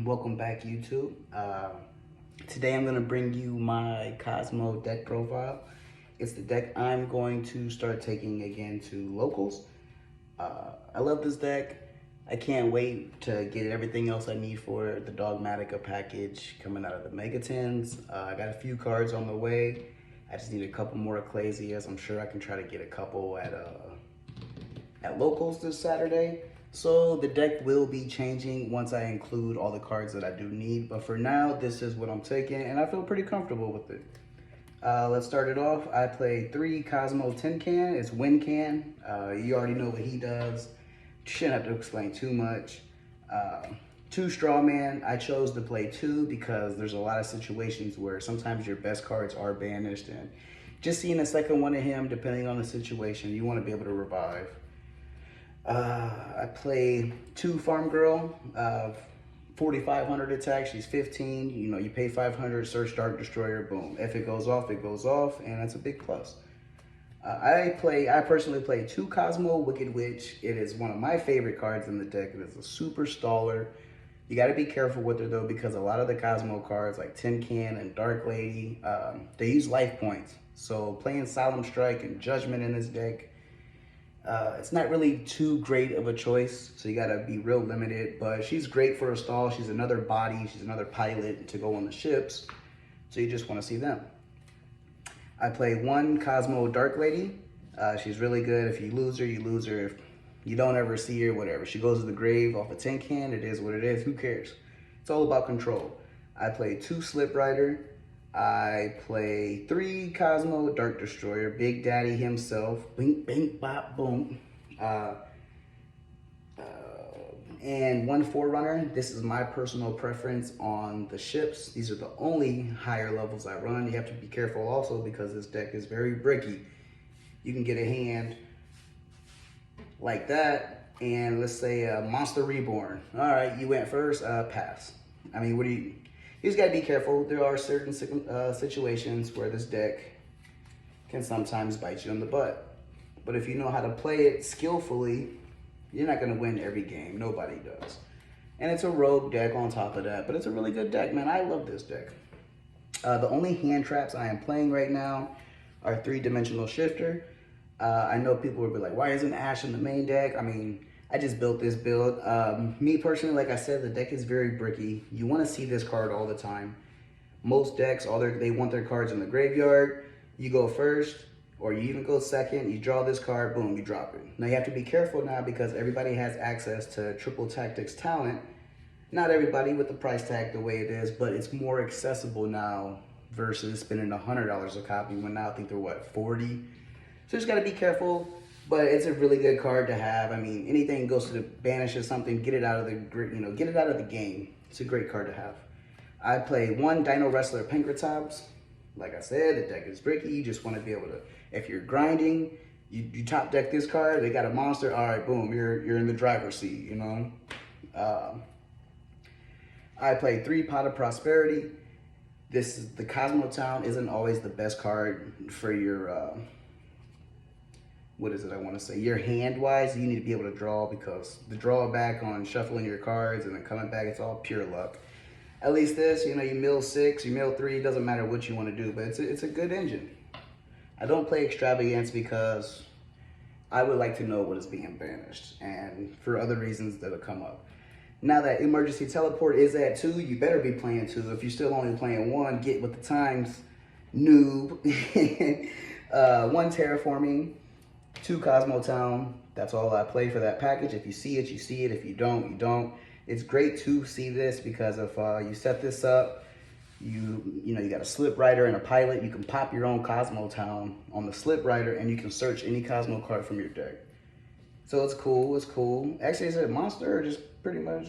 Welcome back, YouTube. Today I'm going to bring you my Kozmo deck profile. It's the deck I'm going to start taking again to locals. I love this deck. I can't wait to get everything else I need for it. The Dogmatica package coming out of the Mega Tins. I got a few cards on the way. I just need a couple more Ecclesias. I'm sure I can try to get a couple at locals this Saturday. So the deck will be changing once I include all the cards that I do need. But for now, this is what I'm taking, and I feel pretty comfortable with it. Let's start it off. I play 3 Kozmo Tin Can. It's Win Can. You already know what he does. Shouldn't have to explain too much. 2 Strawman. I chose to play 2 because there's a lot of situations where sometimes your best cards are banished, and just seeing a second one of him, depending on the situation, you want to be able to revive. I play 2 Farm Girl, 4,500 attack. She's 15. You know, you pay 500, search Dark Destroyer, boom. If it goes off, it goes off, and that's a big plus. I personally play 2 Kozmo Wicked Witch. It is one of my favorite cards in the deck. It is a super staller. You got to be careful with her though, because a lot of the Kozmo cards like Tin Can and Dark Lady, they use life points. So playing Solemn Strike and Judgment in this deck, it's not really too great of a choice, so you gotta be real limited, but she's great for a stall. She's another body, she's another pilot to go on the ships, so you just wanna see them. I play 1 Kozmo Dark Lady. She's really good. If you lose her, you lose her. If you don't ever see her, whatever. She goes to the grave off a tin can, it is what it is, who cares? It's all about control. I play 2 Slip Rider. I play 3 Kozmo Dark Destroyer, Big Daddy himself, bink, bink, bop, boom. And 1 Forerunner. This is my personal preference on the ships. These are the only higher levels I run. You have to be careful also because this deck is very bricky. You can get a hand like that, and let's say Monster Reborn. All right, you went first, pass. I mean, you just gotta be careful. There are certain situations where this deck can sometimes bite you in the butt. But if you know how to play it skillfully, you're not gonna win every game. Nobody does. And it's a rogue deck on top of that, but it's a really good deck, man. I love this deck. The only hand traps I am playing right now are 3-dimensional shifter. I know people will be like, why isn't Ash in the main deck? I mean, I just built this build. Me personally, like I said, the deck is very bricky. You want to see this card all the time. Most decks, they want their cards in the graveyard. You go first, or you even go second. You draw this card, boom, you drop it. Now you have to be careful now because everybody has access to Triple Tactics talent. Not everybody with the price tag the way it is, but it's more accessible now versus spending $100 a copy when now I think they're what, 40? So just gotta be careful. But it's a really good card to have. I mean, anything goes to the banish or something, get it out of the get it out of the game. It's a great card to have. I play 1 Dino Wrestler Pinkertops. Like I said, the deck is bricky. You just want to be able to, if you're grinding, you top deck this card. They got a monster. All right, boom, you're in the driver's seat. You know. I play 3 Pot of Prosperity. This is the Kozmo Town isn't always the best card for your. What is it I want to say? Your hand-wise, you need to be able to draw because the drawback on shuffling your cards and then coming back, it's all pure luck. At least this, you know, you mill 6, you mill 3, it doesn't matter what you want to do, but it's a good engine. I don't play Extravagance because I would like to know what is being banished and for other reasons that'll come up. Now that Emergency Teleport is at 2, you better be playing 2. If you're still only playing 1, get with the times, noob. 1 Terraforming. 2 Kozmo Town. That's all I play for that package. If you see it, you see it. If you don't, you don't. It's great to see this because if you set this up, you got a Slip Rider and a pilot, you can pop your own Kozmo Town on the Slip Rider and you can search any Kozmo card from your deck. So it's cool, it's cool. Actually, is it a monster or just pretty much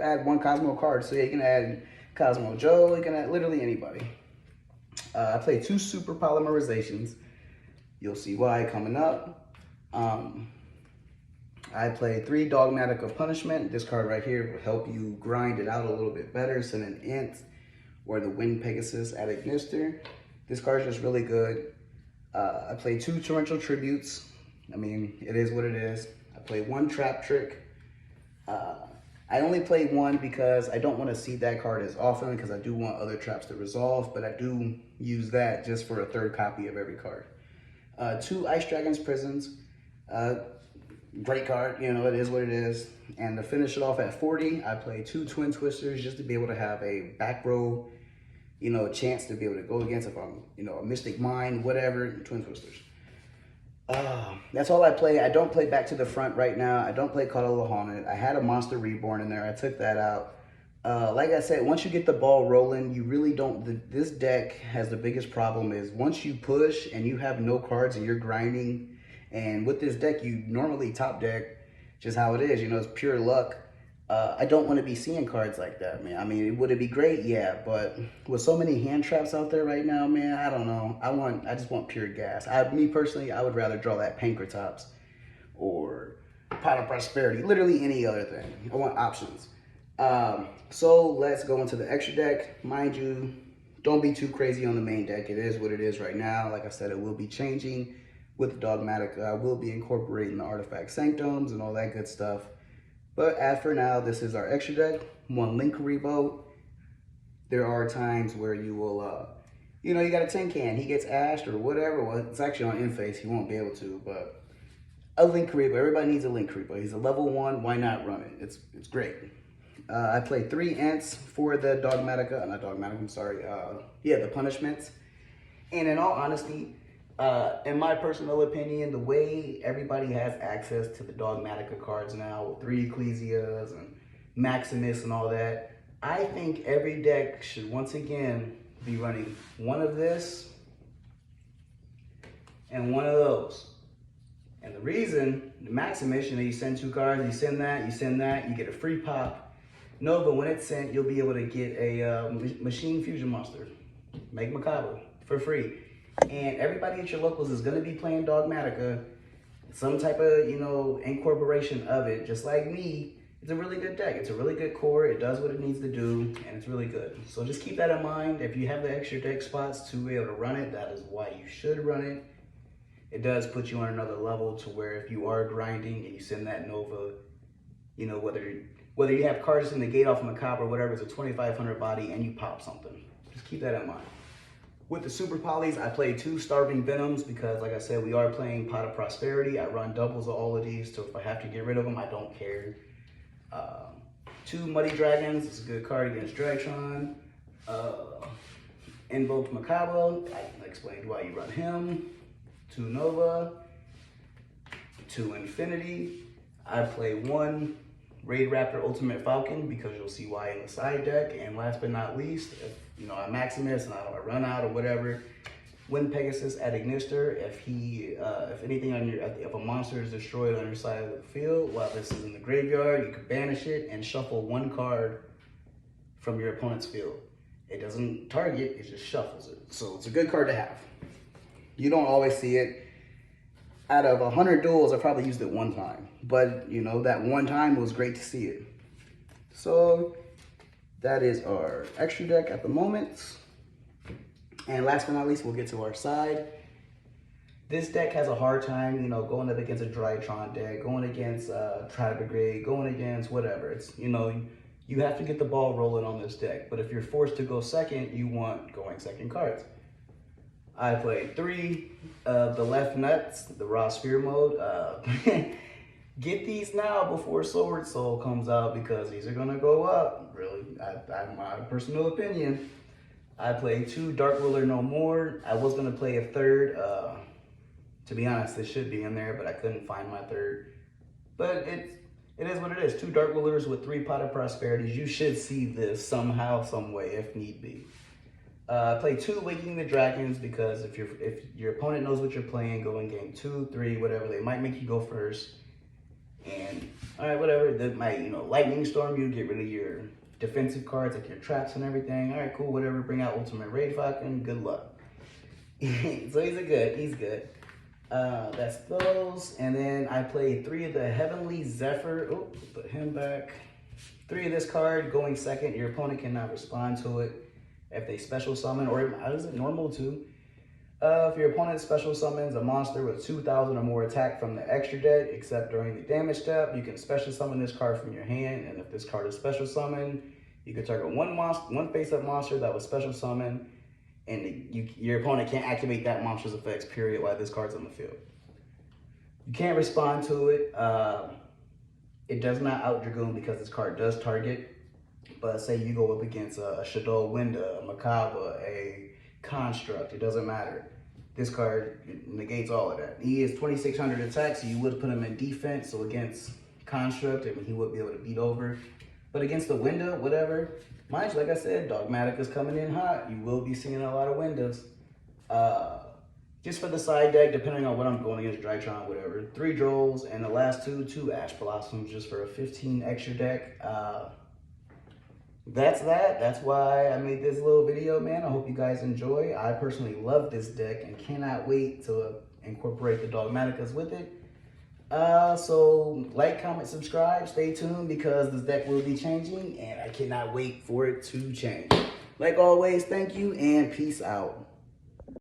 add 1 Kozmo card? So yeah, you can add Kozmo Joe, you can add literally anybody. I play 2 Super Polymerizations. You'll see why coming up. I play 3 Dogmatica Punishment. This card right here will help you grind it out a little bit better. Send an Int or the Wind Pegasus at Ignister. This card is just really good. I play 2 Torrential Tributes. I mean, it is what it is. I play 1 Trap Trick. I only play one because I don't want to see that card as often because I do want other traps to resolve, but I do use that just for a third copy of every card. Two Ice Dragons Prisons. Great card, you know, it is what it is. And to finish it off at 40, I play two Twin Twisters just to be able to have a back row, you know, chance to be able to go against if I'm, you know, a Mystic Mind, whatever, Twin Twisters. That's all I play. I don't play Back to the Front right now. I don't play Call of the Haunted. I had a Monster Reborn in there. I took that out. Like I said, once you get the ball rolling, you really don't. This deck has the biggest problem is once you push and you have no cards and you're grinding, and with this deck, you normally top deck, just how it is. You know, it's pure luck. I don't want to be seeing cards like that, man. I mean, would it be great? Yeah, but with so many hand traps out there right now, man, I don't know. I just want pure gas. Me personally, I would rather draw that Pankratops or Pot of Prosperity, literally any other thing. I want options. So let's go into the extra deck. Mind you, don't be too crazy on the main deck. It is what it is right now. Like I said, it will be changing with the Dogmatica. I will be incorporating the Artifact Sanctums and all that good stuff. But as for now, this is our extra deck. One Link Revo. There are times where you will, you know, you got a tin can. He gets ashed or whatever. Well, it's actually on in-face. He won't be able to, but a Link Revo. Everybody needs a Link Revo. He's a level 1. Why not run it? It's great. I played 3 Ents for the Dogmatica. Not Dogmatica, I'm sorry. Yeah, the punishments. And in all honesty, in my personal opinion, the way everybody has access to the Dogmatica cards now, with 3 Ecclesias and Maximus and all that, I think every deck should once again be running one of this and one of those. And the reason, the Maximus, you know, you send 2 cards, you send that, you get a free pop. No, but when it's sent, you'll be able to get a Machine Fusion Monster, Make Macabre, for free. And everybody at your locals is going to be playing Dogmatica, some type of, you know, incorporation of it. Just like me, it's a really good deck. It's a really good core. It does what it needs to do, and it's really good. So just keep that in mind. If you have the extra deck spots to be able to run it, that is why you should run it. It does put you on another level to where if you are grinding and you send that Nova, you know, whether you have cards in the gate off Macabre or whatever, it's a 2,500 body and you pop something. Just keep that in mind. With the Super Polys, I play 2 Starving Venoms because, like I said, we are playing Pot of Prosperity. I run doubles of all of these, so if I have to get rid of them, I don't care. 2 Muddy Dragons. It's a good card against Dragtron. Invoked Macabre. I explained why you run him. 2 Nova. 2 Infinity. I play 1 Raid Raptor Ultimate Falcon because you'll see why in the side deck. And last but not least, if you know I Maximus and I run out or whatever, Wind Pegasus at Ignister. If anything on your, if a monster is destroyed on your side of the field while this is in the graveyard, you can banish it and shuffle 1 card from your opponent's field. It doesn't target, it just shuffles it. So it's a good card to have. You don't always see it. Out of 100 duels, I probably used it 1 time. But, you know, that 1 time was great to see it. So, that is our extra deck at the moment. And last but not least, we'll get to our side. This deck has a hard time, you know, going up against a Drytron deck, going against Tribrigade, going against whatever. It's, you know, you have to get the ball rolling on this deck. But if you're forced to go second, you want going second cards. I played 3 of the left nuts, the raw sphere mode. Get these now before Sword Soul comes out because these are gonna go up. Really, my personal opinion. I played 2 Dark Ruler No More. I was gonna play a 3rd. To be honest, this should be in there, but I couldn't find my 3rd. But it is what it is. 2 Dark Rulers with 3 Pot of Prosperities. You should see this somehow, some way, if need be. Play 2 Waking the Dragons because if your opponent knows what you're playing, go in game 2, 3, whatever. They might make you go first. And all right, whatever. That might, you know, Lightning Storm you, get rid of your defensive cards like your traps and everything. All right, cool, whatever. Bring out Ultimate Raid Falcon. Good luck. So he's good. That's those. And then I played 3 of the Heavenly Zephyr. Oh, put him back. 3 of this card going second. Your opponent cannot respond to it if they special summon, or is it normal too? If your opponent special summons a monster with 2,000 or more attack from the extra deck, except during the damage step, you can special summon this card from your hand, and if this card is special summoned, you can target one face-up monster that was special summoned, and your opponent can't activate that monster's effects, period, while this card's on the field. You can't respond to it. It does not out Dragoon because this card does target, but say you go up against a Shadow Winda, a Macabre, a Construct, it doesn't matter. This card negates all of that. He is 2,600 attack, so you would put him in defense. So against Construct, I mean, he would be able to beat over. But against the Winda, whatever, mind you, like I said, Dogmatic is coming in hot. You will be seeing a lot of Windows. Just for the side deck, depending on what I'm going against, Drytron, whatever, 3 Drolls, and the last two Ash Blossoms, just for a 15 extra deck. That's that. That's why I made this little video, man. I hope you guys enjoy. I personally love this deck and cannot wait to incorporate the Dogmaticas with it. So like, comment, subscribe, stay tuned because this deck will be changing and I cannot wait for it to change. Like always, thank you and peace out.